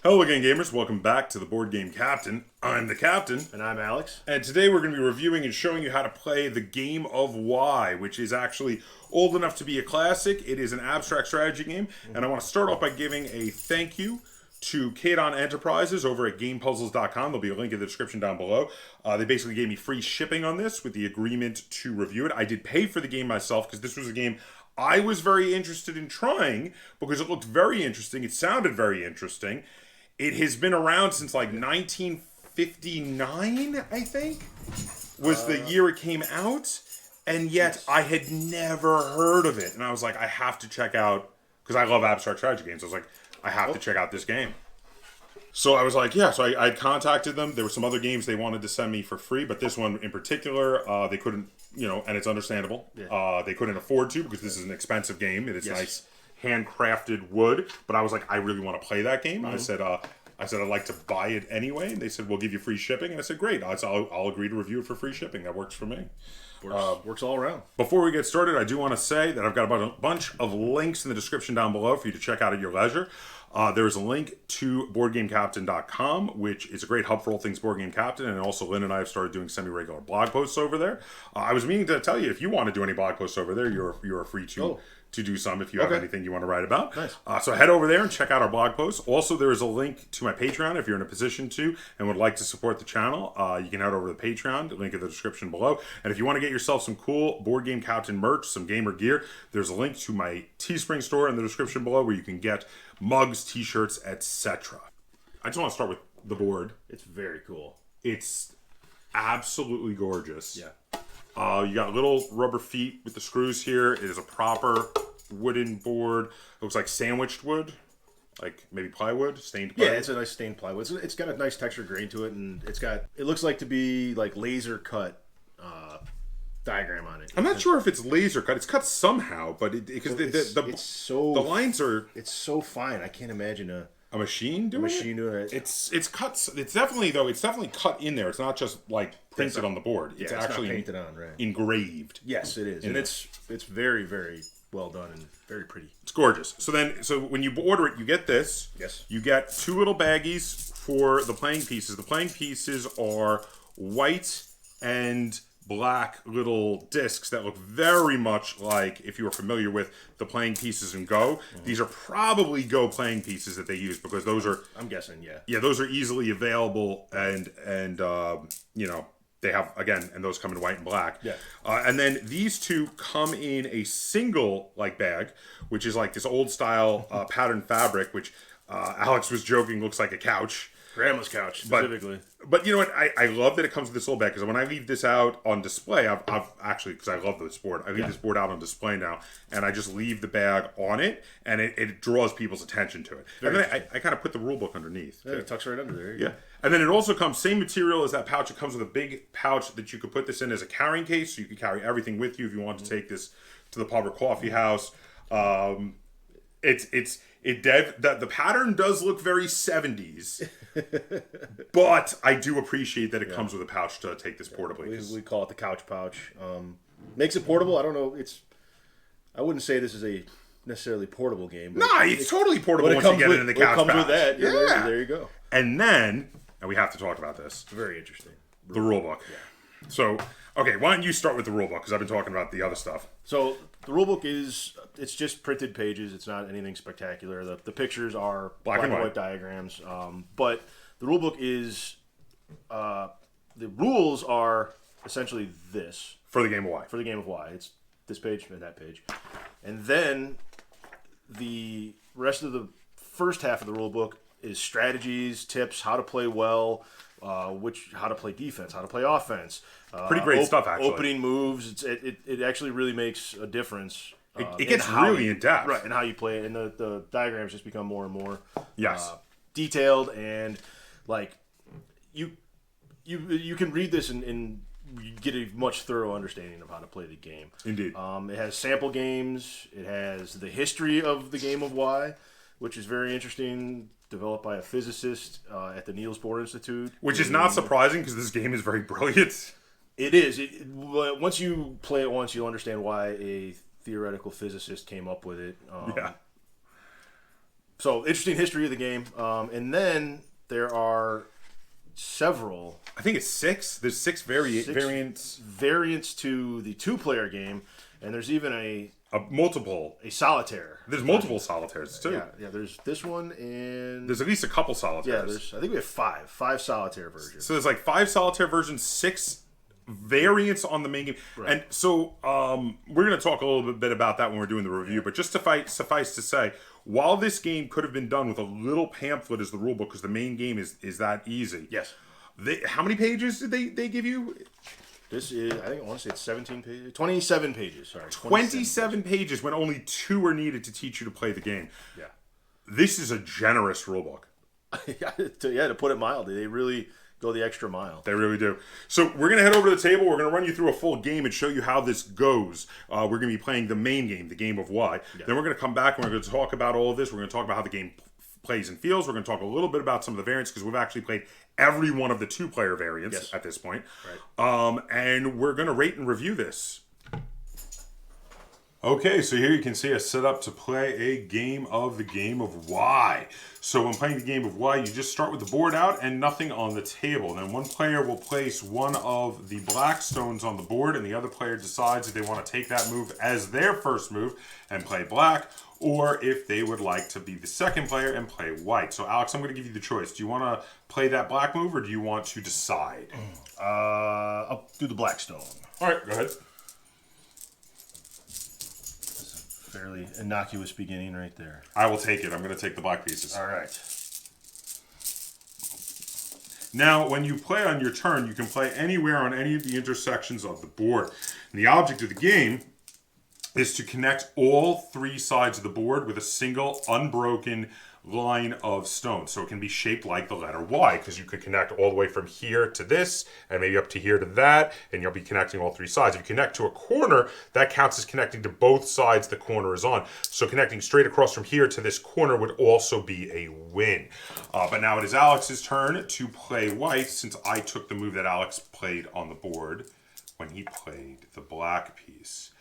Hello again, gamers. Welcome back to the Board Game Captain. I'm the Captain. And I'm Alex. And today we're going to be reviewing and showing you how to play the game of Why, which is actually old enough to be a classic. It is an abstract strategy game. And I want to start off by giving a thank you to Kaptain Enterprises over at GamePuzzles.com. There'll be a link in the description down below. They basically gave me free shipping on this with the agreement to review it. I did pay for the game myself because this was a game I was very interested in trying because it looked very interesting. It sounded very interesting. It has been around since like 1959, I think, was the year it came out. And yet I had never heard of it. And I was like, I have to check out, because I love abstract strategy games. I was like, I have to check out this game. So I was like, yeah. So I contacted them. There were some other games they wanted to send me for free. But this one in particular, they couldn't, and it's understandable. Yeah. They couldn't afford to because this is an expensive game. It is nice. Handcrafted wood, but I was like, I really want to play that game. Mm-hmm. I said I'd like to buy it anyway, and they said we'll give you free shipping, and I said great. I'll agree to review it for free shipping. That works for me. Works all around. Before we get started, I do want to say that I've got a bunch of links in the description down below for you to check out at your leisure. There's a link to BoardGameCaptain.com, which is a great hub for all things Board Game Captain, and also Lynn and I have started doing semi-regular blog posts over there. I was meaning to tell you, if you want to do any blog posts over there, you're free to do some if you have anything you want to write about. Nice. So head over there and check out our blog posts. Also, there is a link to my Patreon if you're in a position to and would like to support the channel. You can head over to the Patreon, link in the description below. And if you want to get yourself some cool Board Game Captain merch, some gamer gear, there's a link to my Teespring store in the description below where you can get mugs, t-shirts, etc. I just want to start with the board. It's very cool. It's absolutely gorgeous. Yeah. You got little rubber feet with the screws here. It is a proper wooden board. It looks like sandwiched wood, like maybe plywood, stained plywood. Yeah, it's a nice stained plywood. It's got a nice texture grain to it, and it looks like to be like laser cut diagram on it. I'm not sure if it's laser cut. It's cut somehow, but the lines are. It's so fine. I can't imagine a machine doing it. It's cut. It's definitely cut in there. It's not just like printed on the board. It's actually painted on, right? Engraved. Yes, it is, and it's very, very well done and very pretty. It's gorgeous. So when you order it, you get this. Yes. You get two little baggies for the playing pieces. The playing pieces are white and black little discs that look very much like, if you are familiar with the playing pieces in Go, these are probably Go playing pieces that they use because those are, I'm guessing, yeah. Yeah, those are easily available and they have, again, and those come in white and black. Yeah. And then these two come in a single bag, which is like this old style pattern fabric, which Alex was joking looks like a couch. Grandma's couch, specifically. But you know what? I love that it comes with this little bag because when I leave this out on display, I've actually, because I love this board, I leave this board out on display now, and I just leave the bag on it, and it draws people's attention to it. And then I kind of put the rule book underneath. Yeah, it tucks right under there. Yeah. And then it also comes, same material as that pouch. It comes with a big pouch that you could put this in as a carrying case, so you could carry everything with you if you want to take this to the pub or coffee house. The pattern does look very 70s, but I do appreciate that it comes with a pouch to take this portably. We call it the couch pouch. Makes it portable. I don't know. I wouldn't say this is a necessarily portable game. No, it's totally portable once you get it in the couch pouch. It comes with that. Yeah. There you go. And then, we have to talk about this. It's very interesting. The rule book. Yeah. So, okay, why don't you start with the rule book, because I've been talking about the other stuff. So, the rule book it's just printed pages. It's not anything spectacular. The pictures are black and white diagrams. But the rule book is, the rules are essentially this. For the game of Why. For the game of Why. It's this page and that page. And then the rest of the first half of the rule book is strategies, tips, how to play well, how to play defense, how to play offense. Pretty great stuff, actually. Opening moves. It actually really makes a difference. It gets really in depth, right? And how you play it, and the diagrams just become more and more detailed, and like you can read this and you get a much thorough understanding of how to play the game. Indeed. It has sample games. It has the history of the game of Why, which is very interesting. Developed by a physicist at the Niels Bohr Institute. Which is not surprising because this game is very brilliant. It is. Once you play it once, you'll understand why a theoretical physicist came up with it. So interesting history of the game, and then there are several. I think it's 6. There's 6 variants to the 2-player game, and there's even a solitaire. There's multiple solitaires too. Yeah. There's this one, and there's at least a couple solitaires. I think we have 5 solitaire versions. So there's like 5 solitaire versions, 6 variants on the main game, right. And so we're going to talk a little bit about that when we're doing the review. But just suffice to say, while this game could have been done with a little pamphlet as the rule book, because the main game is that easy. Yes. How many pages did they give you? This is, I think I want to say it's 17 pages. 27 pages, sorry. 27 pages when only 2 are needed to teach you to play the game. Yeah. This is a generous rulebook. To put it mildly, they really go the extra mile. They really do. So we're going to head over to the table. We're going to run you through a full game and show you how this goes. We're going to be playing the main game, the game of why. Yeah. Then we're going to come back and we're going to talk about all of this. We're going to talk about how the game plays and feels. We're going to talk a little bit about some of the variants because we've actually played every one of the 2-player variants at this point. Right. And we're going to rate and review this. Okay, so here you can see us set up to play a game of the game of why. So when playing the game of why, you just start with the board out and nothing on the table. Then one player will place one of the black stones on the board, and the other player decides if they want to take that move as their first move and play black, or if they would like to be the second player and play white. So Alex, I'm going to give you the choice. Do you want to play that black move, or do you want to decide? I'll do the black stone. All right, go ahead. Fairly innocuous beginning right there. I will take it. I'm going to take the black pieces. All right. Now, when you play on your turn, you can play anywhere on any of the intersections of the board. And the object of the game is to connect all 3 sides of the board with a single unbroken line of stone. So it can be shaped like the letter Y, because you could connect all the way from here to this, and maybe up to here to that, and you'll be connecting all 3 sides. If you connect to a corner, that counts as connecting to both sides the corner is on. So connecting straight across from here to this corner would also be a win. But now it is Alex's turn to play white, since I took the move that Alex played on the board when he played the black piece.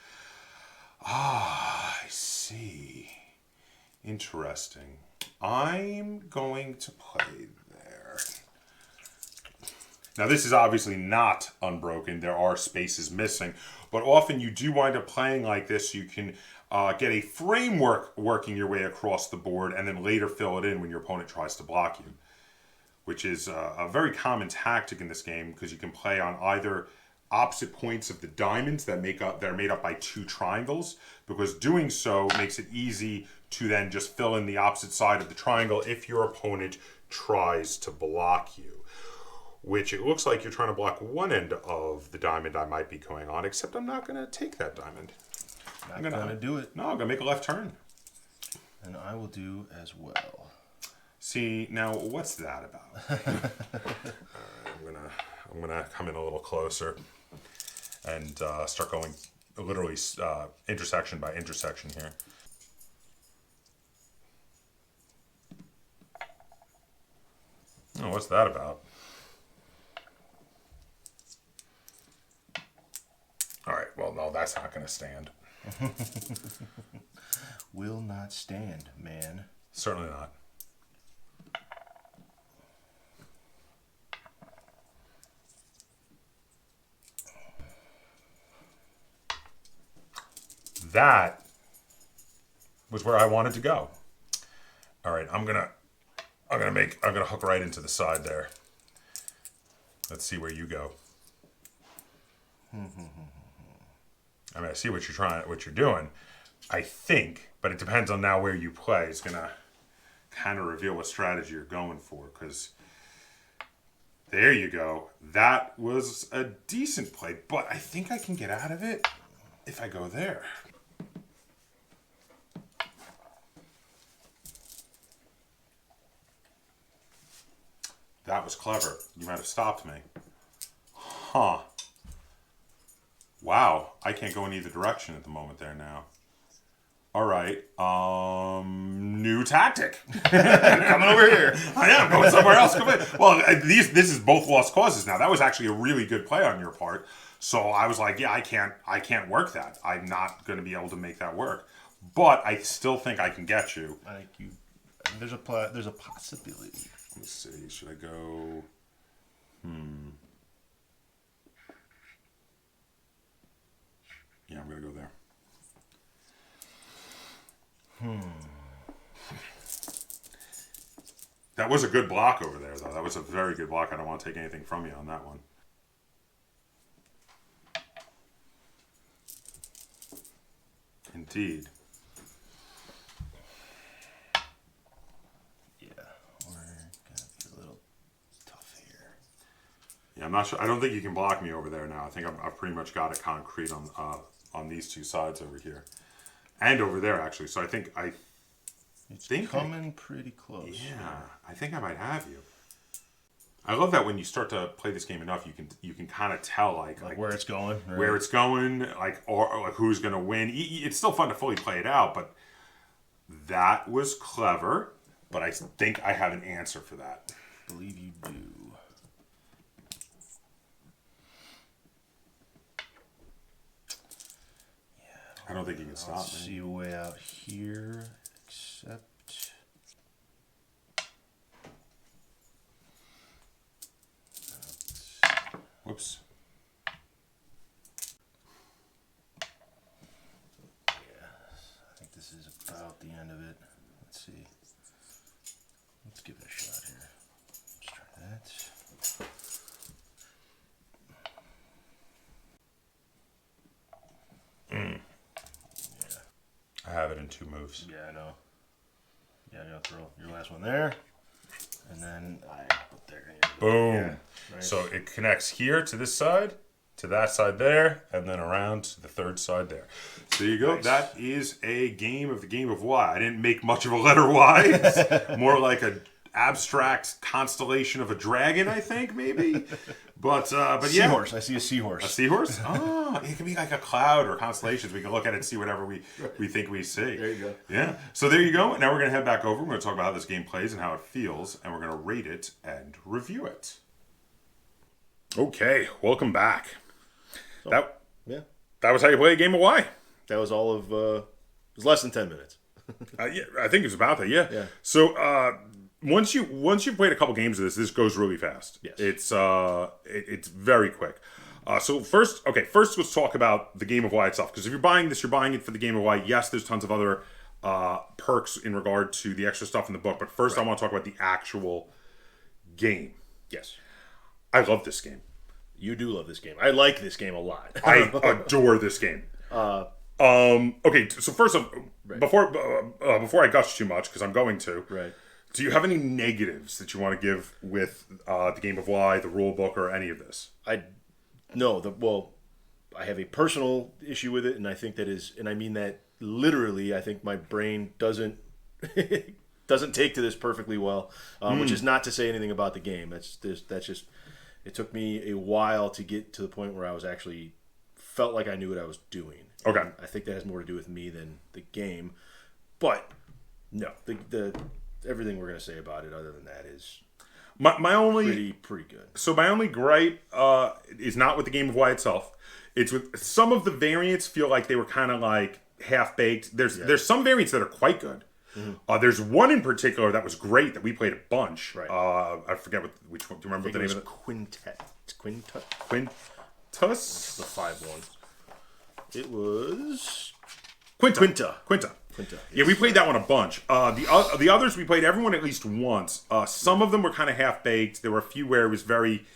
I see. Interesting. I'm going to play there. Now, this is obviously not unbroken. There are spaces missing. But often you do wind up playing like this. So you can get a framework working your way across the board and then later fill it in when your opponent tries to block you, which is a very common tactic in this game because you can play on either opposite points of the diamonds that are made up by 2 triangles, because doing so makes it easy to then just fill in the opposite side of the triangle if your opponent tries to block you. Which it looks like you're trying to block one end of the diamond I might be going on, except I'm not going to take that diamond. I'm going to do it. No, I'm going to make a left turn. And I will do as well. See, now what's that about? All right, I'm gonna come in a little closer and start going literally intersection by intersection here. Oh, what's that about? All right, well, no, that's not going to stand. Will not stand, man. Certainly not. That was where I wanted to go. All right, I'm gonna hook right into the side there. Let's see where you go. I mean, I see what you're doing, I think, but it depends on now where you play. It's gonna kind of reveal what strategy you're going for, because there you go. That was a decent play, but I think I can get out of it if I go there. That was clever. You might have stopped me. Huh. Wow. I can't go in either direction at the moment there now. All right. New tactic. Coming over here. I am going somewhere else. Well, this is both lost causes now. That was actually a really good play on your part. So I was like, yeah, I can't work that. I'm not going to be able to make that work. But I still think I can get you. I think There's a possibility. Let's see. Should I go? Yeah, I'm gonna go there. That was a good block over there, though. That was a very good block. I don't want to take anything from you on that one. Indeed. Yeah, we're gonna be a little tough here. Yeah, I'm not sure. I don't think you can block me over there now. I think I've pretty much got it concrete on these two sides over here, and over there actually. So I think it's coming pretty close. Yeah, I think I might have you. I love that when you start to play this game enough, you can kind of tell like where it's going, right? where it's going, or like who's going to win. It's still fun to fully play it out, but that was clever. But I think I have an answer for that. I believe you do. I don't think you can stop me. See a way out here, except. Whoops. Yeah, I think this is about the end of it. Let's see. Let's give it a shot here. Let's try that. I have it in 2 moves. Yeah, I know. Yeah, I'm gonna throw your last one there, and then I put there. Boom. Yeah, nice. So it connects here to this side, to that side there, and then around to the third side there. So there you go. Nice. That is a game of the game of Y. I didn't make much of a letter Y. It's more like a abstract constellation of a dragon, I think, maybe. But yeah. Seahorse. I see a seahorse. A seahorse? Oh, it could be like a cloud or constellations. We can look at it and see whatever we think we see. There you go. Yeah. So there you go. Now we're going to head back over. We're going to talk about how this game plays and how it feels, and we're going to rate it and review it. Okay, welcome back. Yeah. That was how you play a game of Y. That was all of. It was less than 10 minutes. Yeah, I think it was about that. Yeah. Yeah. So once you've played a couple games of this goes really fast. Yes. It's very quick. So first let's talk about the game of Y itself. Because if you're buying this, you're buying it for the game of Y. Yes, there's tons of other perks in regard to the extra stuff in the book. But first, I want to talk about the actual game. Yes. I love this game. You do love this game. I like this game a lot. I adore this game. Okay, so first off, before I gush too much, because I'm going to. Right. Do you have any negatives that you want to give with the game of Y, the rule book, or any of this? I have a personal issue with it, and I think that is, and I mean that literally. I think my brain doesn't take to this perfectly well, which is not to say anything about the game. That's just. It took me a while to get to the point where I was actually felt like I knew what I was doing. Okay. And I think that has more to do with me than the game, but no, the everything we're going to say about it, other than that, is my only pretty good. So my only gripe is not with the game of Y itself. It's with some of the variants feel like they were kind of like half baked. There's some variants that are quite good. Mm-hmm. There's one in particular that was great that we played a bunch. Right. I forget which one. Do you remember what the name of it? Quintet. Quintus. Quintus. The 5-1. It was Quinta. Yeah, we Yes. played that one a bunch. The others we played everyone at least once. Some of them were kind of half baked. There were a few where it was very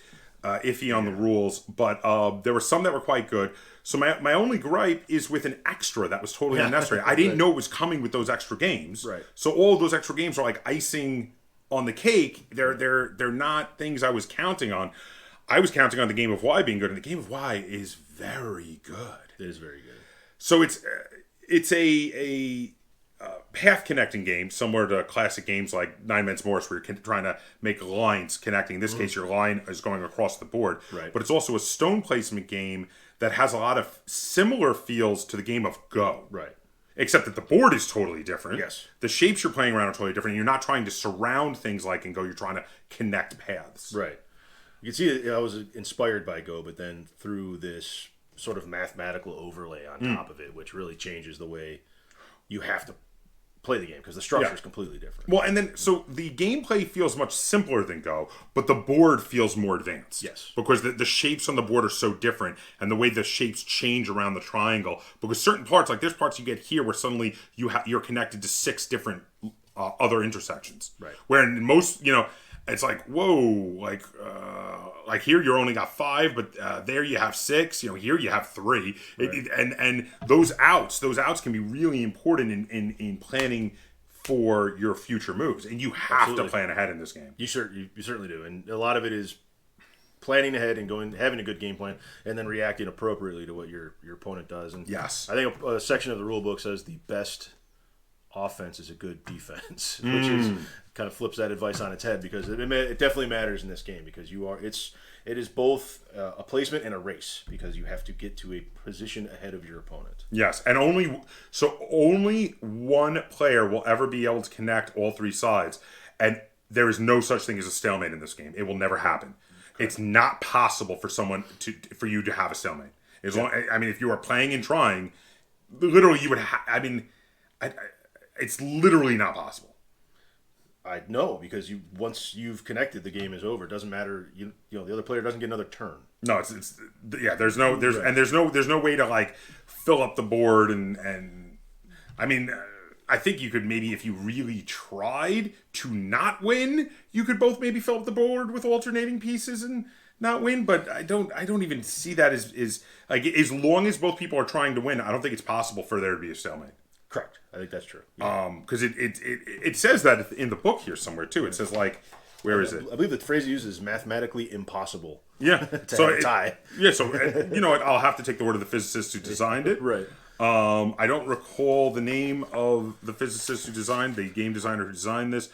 iffy on the rules, but there were some that were quite good. So my only gripe is with an extra that was totally unnecessary. I didn't know it was coming with those extra games. Right. So all of those extra games are like icing on the cake. They're not things I was counting on. I was counting on the game of Y being good, and the game of Y is very good. It is very good. So it's a path connecting game, similar to classic games like Nine Men's Morris, where you're trying to make lines connecting. In this case, your line is going across the board. Right. But it's also a stone placement game that has a lot of similar feels to the game of Go. Right. Except that the board is totally different. Yes. The shapes you're playing around are totally different. And you're not trying to surround things like in Go. You're trying to connect paths. Right. You can see that I was inspired by Go, but then through this sort of mathematical overlay on top of it, which really changes the way you have to play the game because the structure is completely different. Well, and then so the gameplay feels much simpler than Go, but the board feels more advanced. Yes, because the shapes on the board are so different, and the way the shapes change around the triangle. Because certain parts, like there's parts you get here where suddenly you're connected to 6 different other intersections. Right. Where in most, it's like, whoa, like here you only got 5, but there you have 6. Here you have 3. Right. And those outs can be really important in planning for your future moves, and you have to plan ahead in this game. You certainly do, and a lot of it is planning ahead and having a good game plan, and then reacting appropriately to what your opponent does. And yes, I think a section of the rule book says the best offense is a good defense, which is kind of flips that advice on its head, because it definitely matters in this game, because it is both a placement and a race, because you have to get to a position ahead of your opponent. Yes, and only one player will ever be able to connect all 3 sides, and there is no such thing as a stalemate in this game. It will never happen. Correct. It's not possible for you to have a stalemate. If you are playing and trying, literally you would. It's literally not possible. I know, because once you've connected, the game is over. It doesn't matter. The other player doesn't get another turn. No, there's no way to like fill up the board and I think you could maybe, if you really tried to not win, you could both maybe fill up the board with alternating pieces and not win. But I don't even see that as like, as long as both people are trying to win, I don't think it's possible for there to be a stalemate. Correct. I think that's true. Because it says that in the book here somewhere too. It says like, where is it? I believe the phrase used is mathematically impossible. Yeah. to have a tie. Yeah. So you know what? I'll have to take the word of the physicist who designed it. Right. I don't recall the name of the physicist who designed, the game designer who designed this.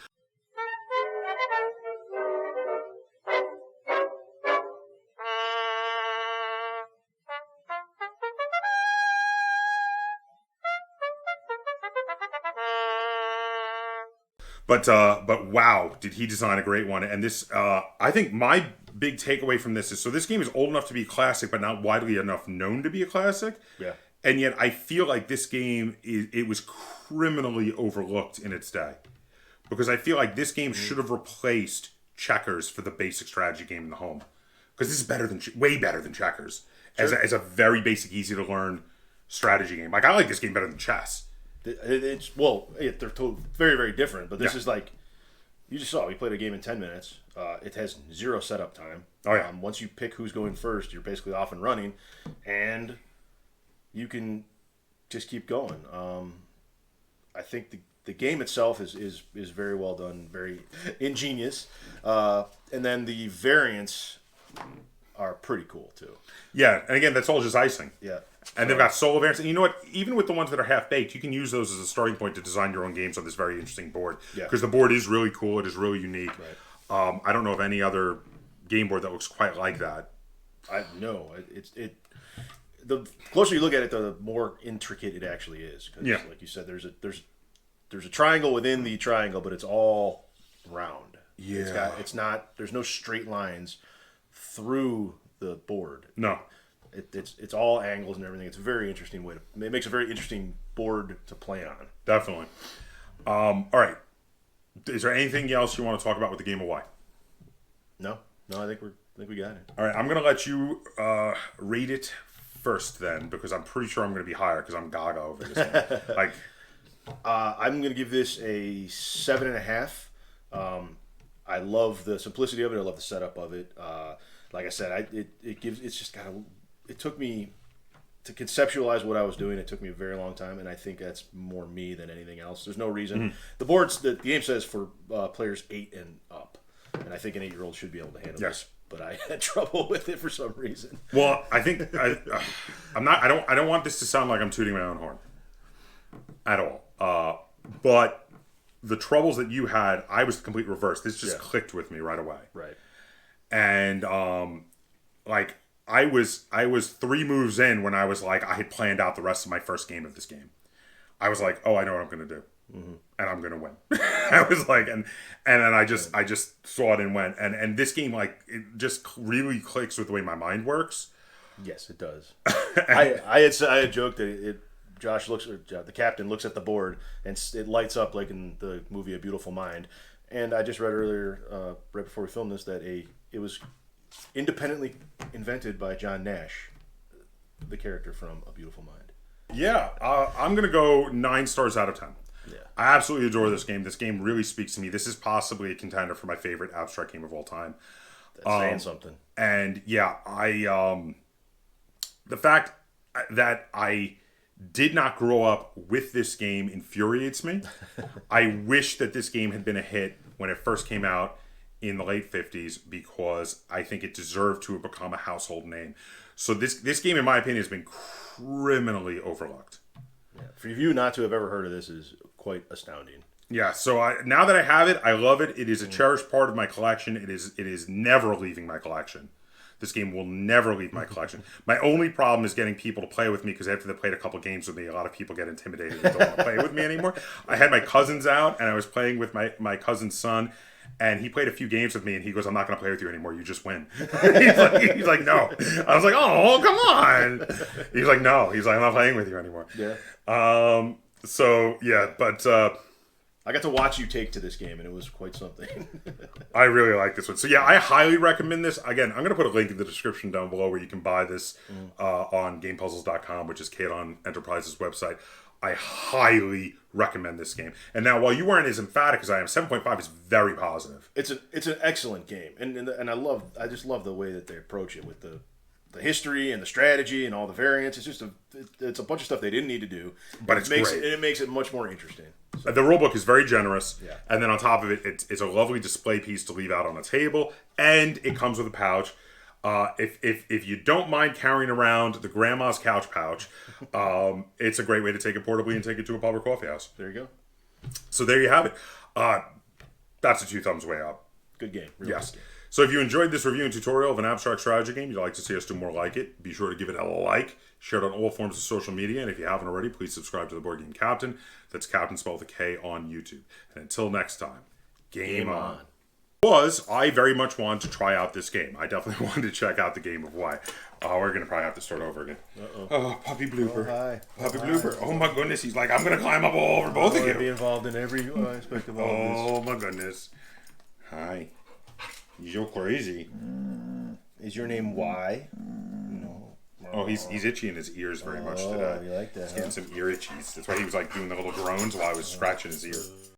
But wow, did he design a great one. And this, I think my big takeaway from this is, so this game is old enough to be a classic, but not widely enough known to be a classic. Yeah. And yet I feel like this game, it was criminally overlooked in its day. Because I feel like this game should have replaced checkers for the basic strategy game in the home. Because this is way better than checkers. Sure. As a very basic, easy to learn strategy game. Like, I like this game better than chess. They're very, very different, but this is like, you just saw, we played a game in 10 minutes. It has 0 setup time. Oh, yeah. Once you pick who's going first, you're basically off and running, and you can just keep going. I think the game itself is very well done, very ingenious, and then the variants are pretty cool, too. Yeah, and again, that's all just icing. Yeah. And they've got solo variants. And you know what? Even with the ones that are half-baked, you can use those as a starting point to design your own games on this very interesting board. Yeah. Because the board is really cool. It is really unique. Right. I don't know of any other game board that looks quite like that. No. The closer you look at it, the more intricate it actually is. Cause like you said, there's a triangle within the triangle, but it's all round. Yeah. There's no straight lines through the board. No. It's all angles and everything. It's a very interesting it makes a very interesting board to play on. Definitely. All right. Is there anything else you want to talk about with the game of Why? No, I think we got it. All right, I'm gonna let you rate it first then, because I'm pretty sure I'm gonna be higher because I'm gaga over this game. I'm gonna give this a 7.5. I love the simplicity of it. I love the setup of it. Like I said, it took me to conceptualize what I was doing. It took me a very long time, and I think that's more me than anything else. There's no reason. The game says for players 8 and up, and I think an 8-year-old should be able to handle this. But I had trouble with it for some reason. Well, I think I don't want this to sound like I'm tooting my own horn at all. But the troubles that you had, I was the complete reverse. This just clicked with me right away. Right. And I was 3 moves in when I was like, I had planned out the rest of my first game of this game. I was like, oh, I know what I'm going to do. And I'm going to win. I was like, and then I just saw it and went. And this game, like, it just really clicks with the way my mind works. Yes, it does. I had joked that Josh looks, or the captain looks at the board, and it lights up like in the movie A Beautiful Mind. And I just read earlier, right before we filmed this, that it was independently invented by John Nash, the character from A Beautiful Mind. Yeah, I'm going to go 9 stars out of 10. Yeah. I absolutely adore this game. This game really speaks to me. This is possibly a contender for my favorite abstract game of all time. That's saying something. And yeah, the fact that I did not grow up with this game infuriates me. I wish that this game had been a hit when it first came out in the late 50s, because I think it deserved to have become a household name. So this game, in my opinion, has been criminally overlooked. Yeah. For you not to have ever heard of this is quite astounding. Yeah, so now that I have it, I love it. It is a cherished part of my collection. It is never leaving my collection. This game will never leave my collection. My only problem is getting people to play with me, because after they played a couple games with me, a lot of people get intimidated and don't want to play with me anymore. I had my cousins out, and I was playing with my cousin's son, and he played a few games with me, and he goes, "I'm not going to play with you anymore. You just win." he's like, "No." I was like, "Oh, come on." He's like, "No." He's like, "I'm not playing with you anymore." Yeah. So, yeah, but... I got to watch you take to this game, and it was quite something. I really like this one. So, yeah, I highly recommend this. Again, I'm going to put a link in the description down below where you can buy this on GamePuzzles.com, which is Kalon Enterprises' website. I highly recommend this game. And now, while you weren't as emphatic as I am, 7.5 is very positive. It's an excellent game, and I just love the way that they approach it with the history and the strategy and all the variants. It's just it's a bunch of stuff they didn't need to do, but it makes it much more interesting. So. The rulebook is very generous, yeah. And then on top of it, it's a lovely display piece to leave out on a table, and it comes with a pouch. If you don't mind carrying around the grandma's couch pouch, it's a great way to take it portably and take it to a pub or coffee house. There you go. So there you have it. That's a 2 thumbs way up. Good game. Really yes. good game. So if you enjoyed this review and tutorial of an abstract strategy game, you'd like to see us do more like it, be sure to give it a like, share it on all forms of social media, and if you haven't already, please subscribe to the Board Game Captain. That's Captain spelled with a K on YouTube. And until next time, game on. I very much wanted to try out this game. I definitely wanted to check out the game of why. We're going to probably have to start over again. Uh-oh. Oh, Puppy Blooper. Oh, hi. Puppy Blooper. Oh, my goodness. He's like, I'm going to climb up all over both of you. Be involved in every aspect of all this. Oh, my goodness. Hi. You're crazy. Is your name Y? No. Oh, he's itchy in his ears very much today. You like that? He's getting some ear itchies. That's why he was like doing the little groans while I was scratching his ear.